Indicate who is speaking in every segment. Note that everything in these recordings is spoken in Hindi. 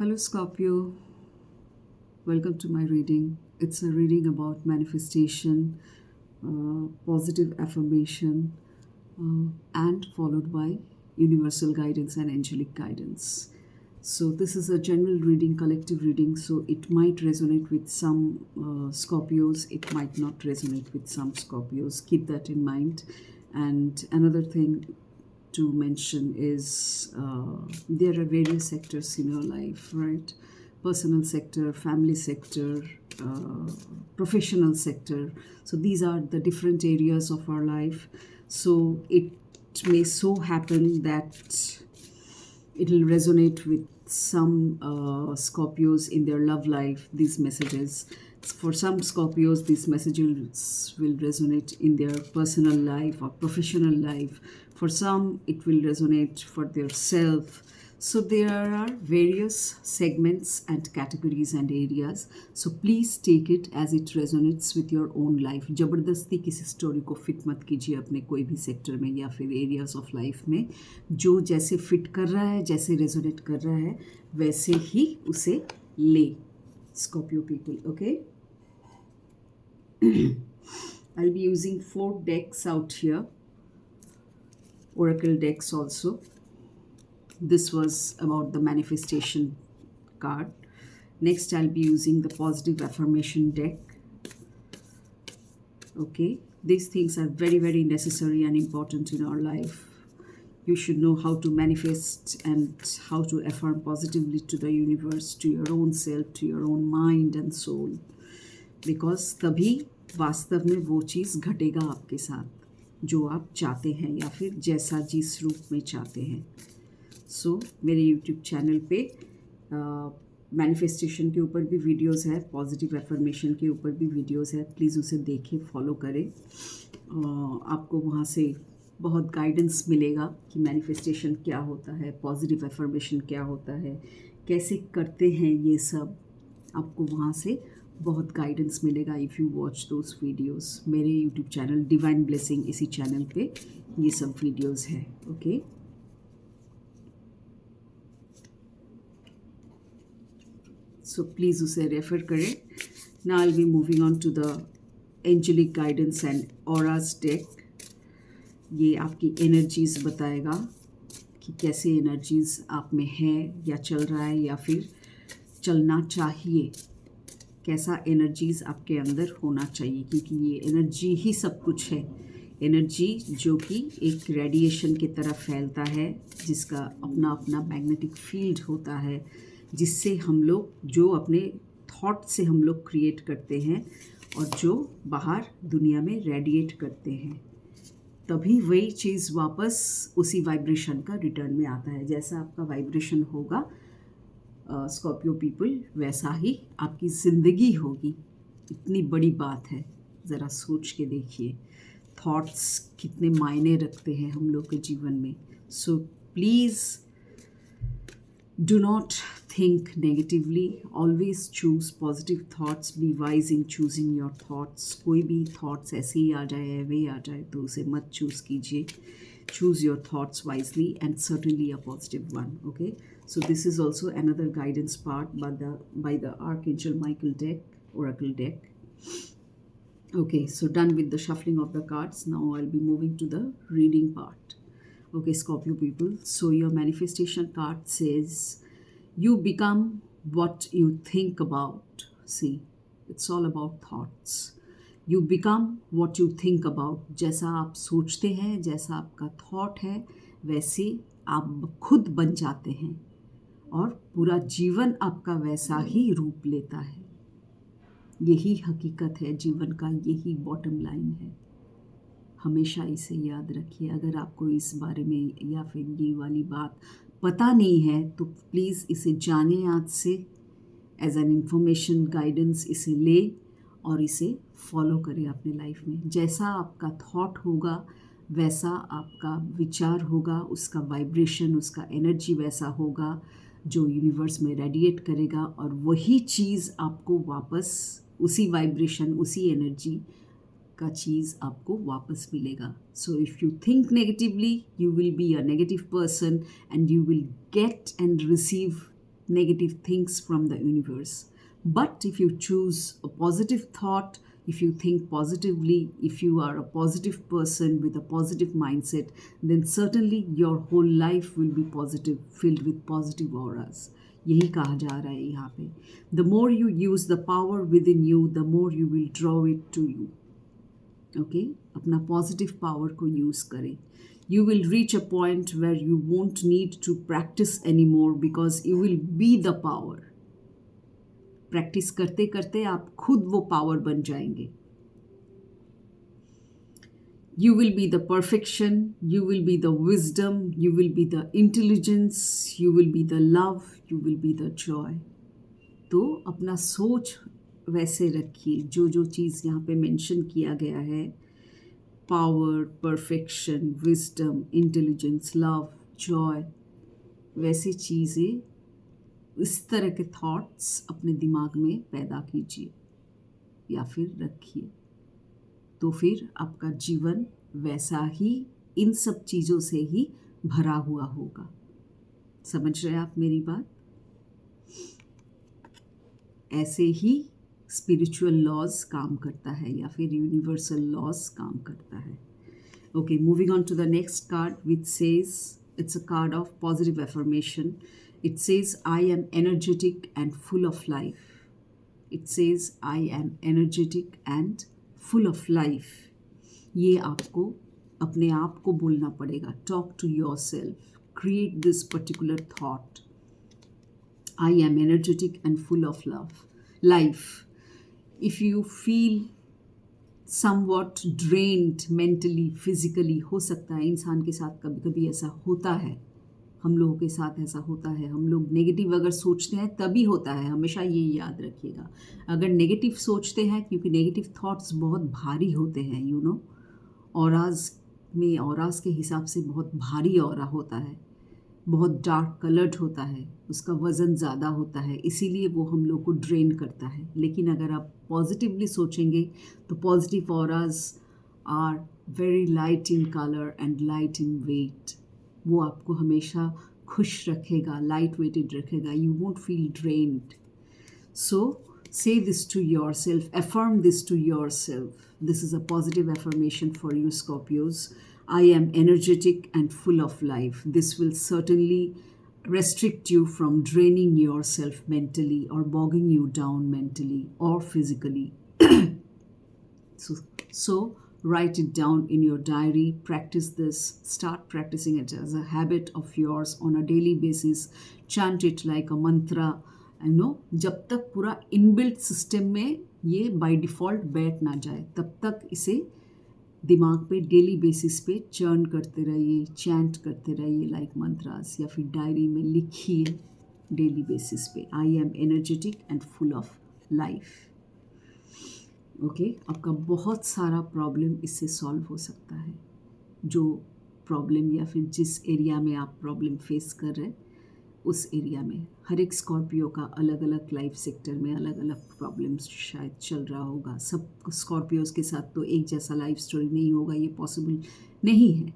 Speaker 1: Hello, Scorpio. Welcome to my reading. It's a reading about manifestation, positive affirmation, and followed by universal guidance and angelic guidance. So, this is a general reading, collective reading, so it might resonate with some Scorpios, it might not resonate with some Scorpios. Keep that in mind. And another thing to mention is there are various sectors in your life, right? Personal sector, family sector, professional sector. So these are the different areas of our life. So it may so happen that it will resonate with some Scorpios in their love life, these messages. For some Scorpios, these messages will resonate in their personal life or professional life. For some, it will resonate for their self. So there are various segments and categories and areas. So please take it as it resonates with your own life. जबरदस्ती किसी स्टोरी को फिट मत कीजिए अपने कोई भी सेक्टर में या फिर एरियाज ऑफ लाइफ में. जो जैसे फिट कर रहा है, जैसे रेजोनेट कर रहा है, वैसे ही उसे ले. Scorpio people, okay? I'll be using 4 decks out here, oracle decks also. This was about the manifestation card. Next, I'll be using the positive affirmation deck. Okay, these things are very, very necessary and important in our life. You should know how to manifest and how to affirm positively to the universe, to your own self, to your own mind and soul. Because तभी वास्तव में वो चीज़ घटेगा आपके साथ जो आप चाहते हैं या फिर जैसा जिस रूप में चाहते हैं. सो मेरे यूट्यूब चैनल पे मैनिफेस्टेशन के ऊपर भी वीडियोस है, पॉजिटिव एफर्मेशन के ऊपर भी वीडियोस है. प्लीज़ उसे देखें, फॉलो करें. आपको वहाँ से बहुत गाइडेंस मिलेगा कि मैनिफेस्टेशन क्या होता है, पॉजिटिव एफर्मेशन क्या होता है, कैसे करते हैं ये सब. आपको वहाँ से बहुत गाइडेंस मिलेगा if you watch those videos. मेरे यूट्यूब चैनल डिवाइन ब्लेसिंग, इसी चैनल पे ये सब वीडियोस है. ओके, सो प्लीज़ उसे रेफ़र करें. Now I will be moving on to the angelic guidance and auras deck. ये आपकी एनर्जीज़ बताएगा कि कैसे एनर्जीज़ आप में है या चल रहा है या फिर चलना चाहिए. कैसा एनर्जीज़ आपके अंदर होना चाहिए, क्योंकि ये एनर्जी ही सब कुछ है. एनर्जी जो कि एक रेडिएशन की तरह फैलता है, जिसका अपना अपना मैग्नेटिक फील्ड होता है, जिससे हम लोग जो अपने थॉट से हम लोग क्रिएट करते हैं और जो बाहर दुनिया में रेडिएट करते हैं, तभी वही चीज़ वापस उसी वाइब्रेशन का रिटर्न में आता है. जैसा आपका वाइब्रेशन होगा स्कॉर्पियो पीपल, वैसा ही आपकी ज़िंदगी होगी. इतनी बड़ी बात है, ज़रा सोच के देखिए. थॉट्स कितने मायने रखते हैं हम लोग के जीवन में. So please do not think negatively, always choose positive thoughts. Be wise in choosing your thoughts. कोई भी थॉट्स ऐसे ही आ जाए, वे आ जाए, तो उसे मत चूज़ कीजिए. Choose your thoughts wisely and certainly a positive one. Okay, so this is also another guidance part by the Archangel Michael deck, oracle deck. Okay, so done with the shuffling of the cards. Now I'll be moving to the reading part. Okay, Scorpio people, so your manifestation card says you become what you think about. See, it's all about thoughts. You become what you think about. जैसा आप सोचते हैं, जैसा आपका थॉट है, वैसे आप खुद बन जाते हैं और पूरा जीवन आपका वैसा ही रूप लेता है. यही हकीकत है जीवन का, यही बॉटम लाइन है. हमेशा इसे याद रखिए. अगर आपको इस बारे में या फिर ये वाली बात पता नहीं है तो प्लीज़ इसे जाने आज से. एज एन इंफॉर्मेशन गाइडेंस इसे ले और इसे फॉलो करें अपने लाइफ में. जैसा आपका थॉट होगा वैसा आपका विचार होगा, उसका वाइब्रेशन, उसका एनर्जी वैसा होगा जो यूनिवर्स में रेडिएट करेगा, और वही चीज़ आपको वापस उसी वाइब्रेशन, उसी एनर्जी का चीज़ आपको वापस मिलेगा. So if you think negatively, you will be a negative person and you will get and receive negative things from the universe. But if you choose a positive thought, if you think positively, if you are a positive person with a positive mindset, then certainly your whole life will be positive, filled with positive auras. यही कहा जा रहा है यहाँ पे. The more you use the power within you, the more you will draw it to you. Okay? अपना positive power को use करें. You will reach a point where you won't need to practice anymore because you will be the power. Practice करते करते आप खुद वो पावर बन जाएंगे. You will be the perfection, you will be the wisdom, you will be the intelligence, you will be the love, you will be the joy. तो अपना सोच वैसे रखिए. जो जो चीज़ यहाँ पे मेंशन किया गया है, power, perfection, wisdom, intelligence, love, Joy, वैसी चीज़ें, इस तरह के थॉट्स अपने दिमाग में पैदा कीजिए या फिर रखिए. तो फिर आपका जीवन वैसा ही इन सब चीज़ों से ही भरा हुआ होगा. समझ रहे हैं आप मेरी बात? ऐसे ही स्पिरिचुअल लॉज काम करता है या फिर यूनिवर्सल लॉज काम करता है. Okay, moving on to the next card which says, it's a card of positive affirmation. It says, I am energetic and full of life. It says, I am energetic and full of life. ये आपको अपने आप को बोलना पड़ेगा. Talk to yourself. Create this particular thought. I am energetic and full of life. If you feel somewhat drained mentally, physically, हो सकता है इंसान के साथ कभी कभी ऐसा होता है. हम लोगों के साथ ऐसा होता है. हम लोग नेगेटिव अगर सोचते हैं तभी होता है. हमेशा ये याद रखिएगा. अगर नेगेटिव सोचते हैं, क्योंकि नेगेटिव थॉट्स बहुत भारी होते हैं, यू नो, ऑराज में, ऑराज के हिसाब से बहुत भारी ऑरा होता है, बहुत डार्क कलर्ड होता है, उसका वज़न ज़्यादा होता है, इसीलिए वो हम लोग को ड्रेन करता है. लेकिन अगर आप पॉजिटिवली सोचेंगे तो positive auras are very light in colour and light in weight. वो आपको हमेशा खुश रखेगा, लाइट वेटेड रखेगा. You won't feel drained. So say this to yourself, affirm this to yourself. This is a positive affirmation for you, Scorpios. I am energetic and full of life. This will certainly restrict you from draining yourself mentally or bogging you down mentally or physically. So write it down in your diary. Practice this. Start practicing it as a habit of yours on a daily basis. Chant it like a mantra. You know, जब तक पूरा इनबिल्ट सिस्टम में ये बाय डिफ़ॉल्ट बैठ ना जाए, तब तक इसे दिमाग पे डेली बेसिस पे चर्न करते रहिए, चैंट करते रहिए लाइक मंत्रास, या फिर डायरी में लिखिए डेली बेसिस पे. I am energetic and full of life. Okay, आपका बहुत सारा प्रॉब्लम इससे सॉल्व हो सकता है. जो प्रॉब्लम या फिर जिस एरिया में आप प्रॉब्लम फेस कर रहे हैं, उस एरिया में हर एक स्कॉर्पियो का अलग अलग लाइफ सेक्टर में अलग अलग प्रॉब्लम्स शायद चल रहा होगा. सब स्कॉर्पियोज़ के साथ तो एक जैसा लाइफ स्टोरी नहीं होगा. ये पॉसिबल नहीं है,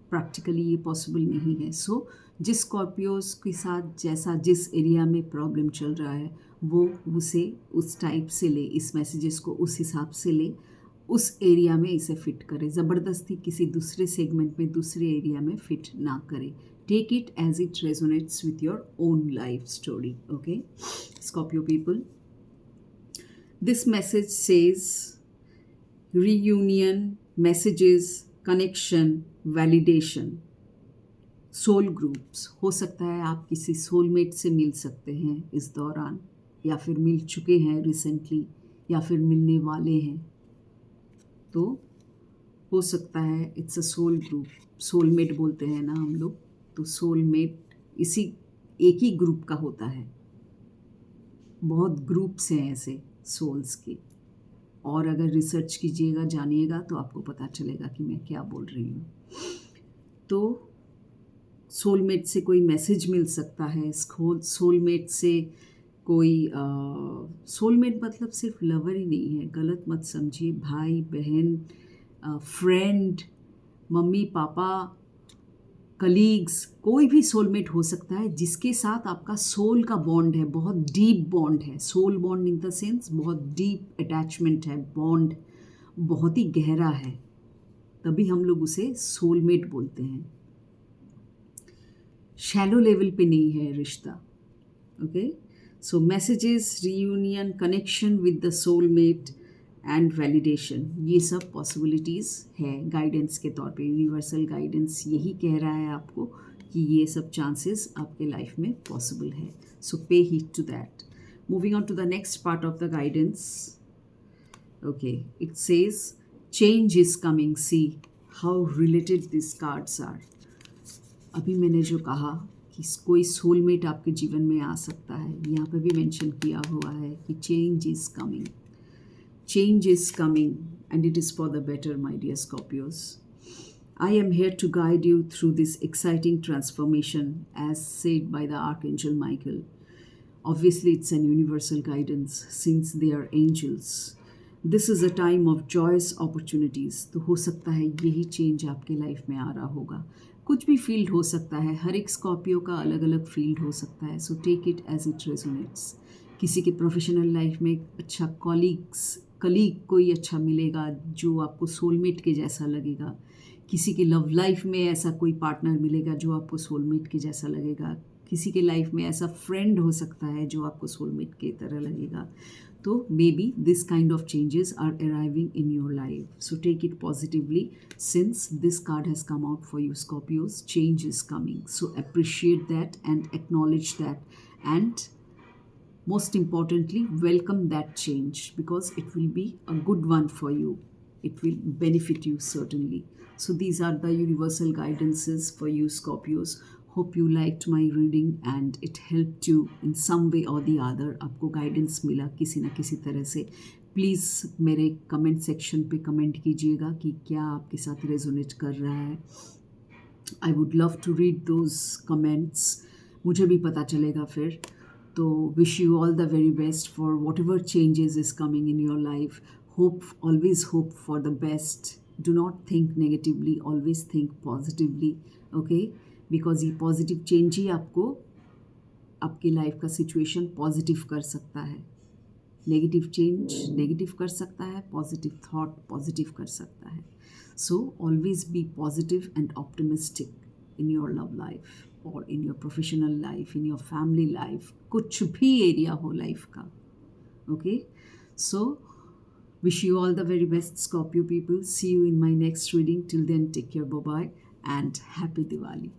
Speaker 1: प्रैक्टिकली ये पॉसिबल नहीं है. सो जिस स्कॉर्पियोज़ के साथ जैसा जिस एरिया में प्रॉब्लम चल रहा है, वो उसे उस टाइप से ले, इस मैसेजेस को उस हिसाब से ले, उस एरिया में इसे फिट करे. ज़बरदस्ती किसी दूसरे सेगमेंट में, दूसरे एरिया में फिट ना करे. Take it as it resonates with your own life story. Okay, Scorpio people, this message says reunion, messages, connection, validation. Soul groups हो सकता है आप किसी सोलमेट से मिल सकते हैं इस दौरान, या फिर मिल चुके हैं रिसेंटली, या फिर मिलने वाले हैं. तो हो सकता है it's a soul group. Soulmate बोलते हैं ना हम लोग, तो सोलमेट इसी एक ही ग्रुप का होता है. बहुत ग्रुप्स हैं ऐसे सोल्स के, और अगर रिसर्च कीजिएगा, जानिएगा, तो आपको पता चलेगा कि मैं क्या बोल रही हूँ. तो सोलमेट से कोई मैसेज मिल सकता है. सोलमेट से कोई सोलमेट मतलब सिर्फ लवर ही नहीं है, गलत मत समझिए. भाई बहन, फ्रेंड, मम्मी पापा, कलीग्स, कोई भी सोलमेट हो सकता है जिसके साथ आपका सोल का बॉन्ड है, बहुत डीप बॉन्ड है। Soul bond in the sense बहुत डीप अटैचमेंट है, बॉन्ड बहुत ही गहरा है, तभी हम लोग उसे सोलमेट बोलते हैं। शैलो लेवल पे नहीं है रिश्ता। Okay, so messages, reunion, connection with the soulmate and validation, ये सब पॉसिबिलिटीज़ है गाइडेंस के तौर पे। यूनिवर्सल गाइडेंस यही कह रहा है आपको कि ये सब चांसेस आपके लाइफ में पॉसिबल है। So pay heed to that. Moving on to the next part of the guidance. Okay, it says change is coming, see how related this cards are. अभी मैंने जो कहा कि कोई सोलमेट आपके जीवन में आ सकता है, यहाँ पे भी मेंशन किया हुआ है कि change is coming, change is coming, and it is for the better, my dear Scorpios. I am here to guide you through this exciting transformation, as said by the Archangel Michael. Obviously, it's an universal guidance since they are angels. This is a time of joyous opportunities. तो हो सकता है यही चेंज आपके लाइफ में आ रहा होगा। कुछ भी फील्ड हो सकता है, हर एक स्कॉर्पियो का अलग अलग फील्ड हो सकता है। So take it as it resonates. किसी के प्रोफेशनल लाइफ में अच्छा कलीग कोई अच्छा मिलेगा जो आपको सोलमेट के जैसा लगेगा। किसी की लव लाइफ में ऐसा कोई पार्टनर मिलेगा जो आपको सोलमेट के जैसा लगेगा। किसी के लाइफ में ऐसा फ्रेंड हो सकता है जो आपको सोलमेट की तरह लगेगा। तो maybe this kind of changes are arriving in your life, so take it positively since this card has come out for you Scorpios. Change is coming, so appreciate that and acknowledge that, and most importantly, welcome that change because it will be a good one for you. It will benefit you certainly. So these are the universal guidances for you Scorpios. Hope you liked my reading and it helped you in some way or the other. आपको guidance मिला किसी न किसी तरह से। प्लीज़ मेरे कमेंट सेक्शन पे कमेंट कीजिएगा कि क्या आपके साथ रेजोनेट कर रहा है। I would love to read those comments, मुझे भी पता चलेगा फिर। तो wish you all the very best for whatever changes is coming in your life. Always hope for the best. Do not think negatively, always think positively, okay? Because ये पॉजिटिव चेंज ही आपको आपकी लाइफ का सिचुएशन पॉजिटिव कर सकता है। नेगेटिव चेंज नेगेटिव कर सकता है, पॉजिटिव थॉट पॉजिटिव कर सकता है। So always be positive and optimistic in your love life or in your professional life, in your family life, कुछ भी एरिया हो लाइफ का। Okay, so wish you all the very best Scorpio people. See you in my next reading. Till then, take care, bye bye, and happy Diwali.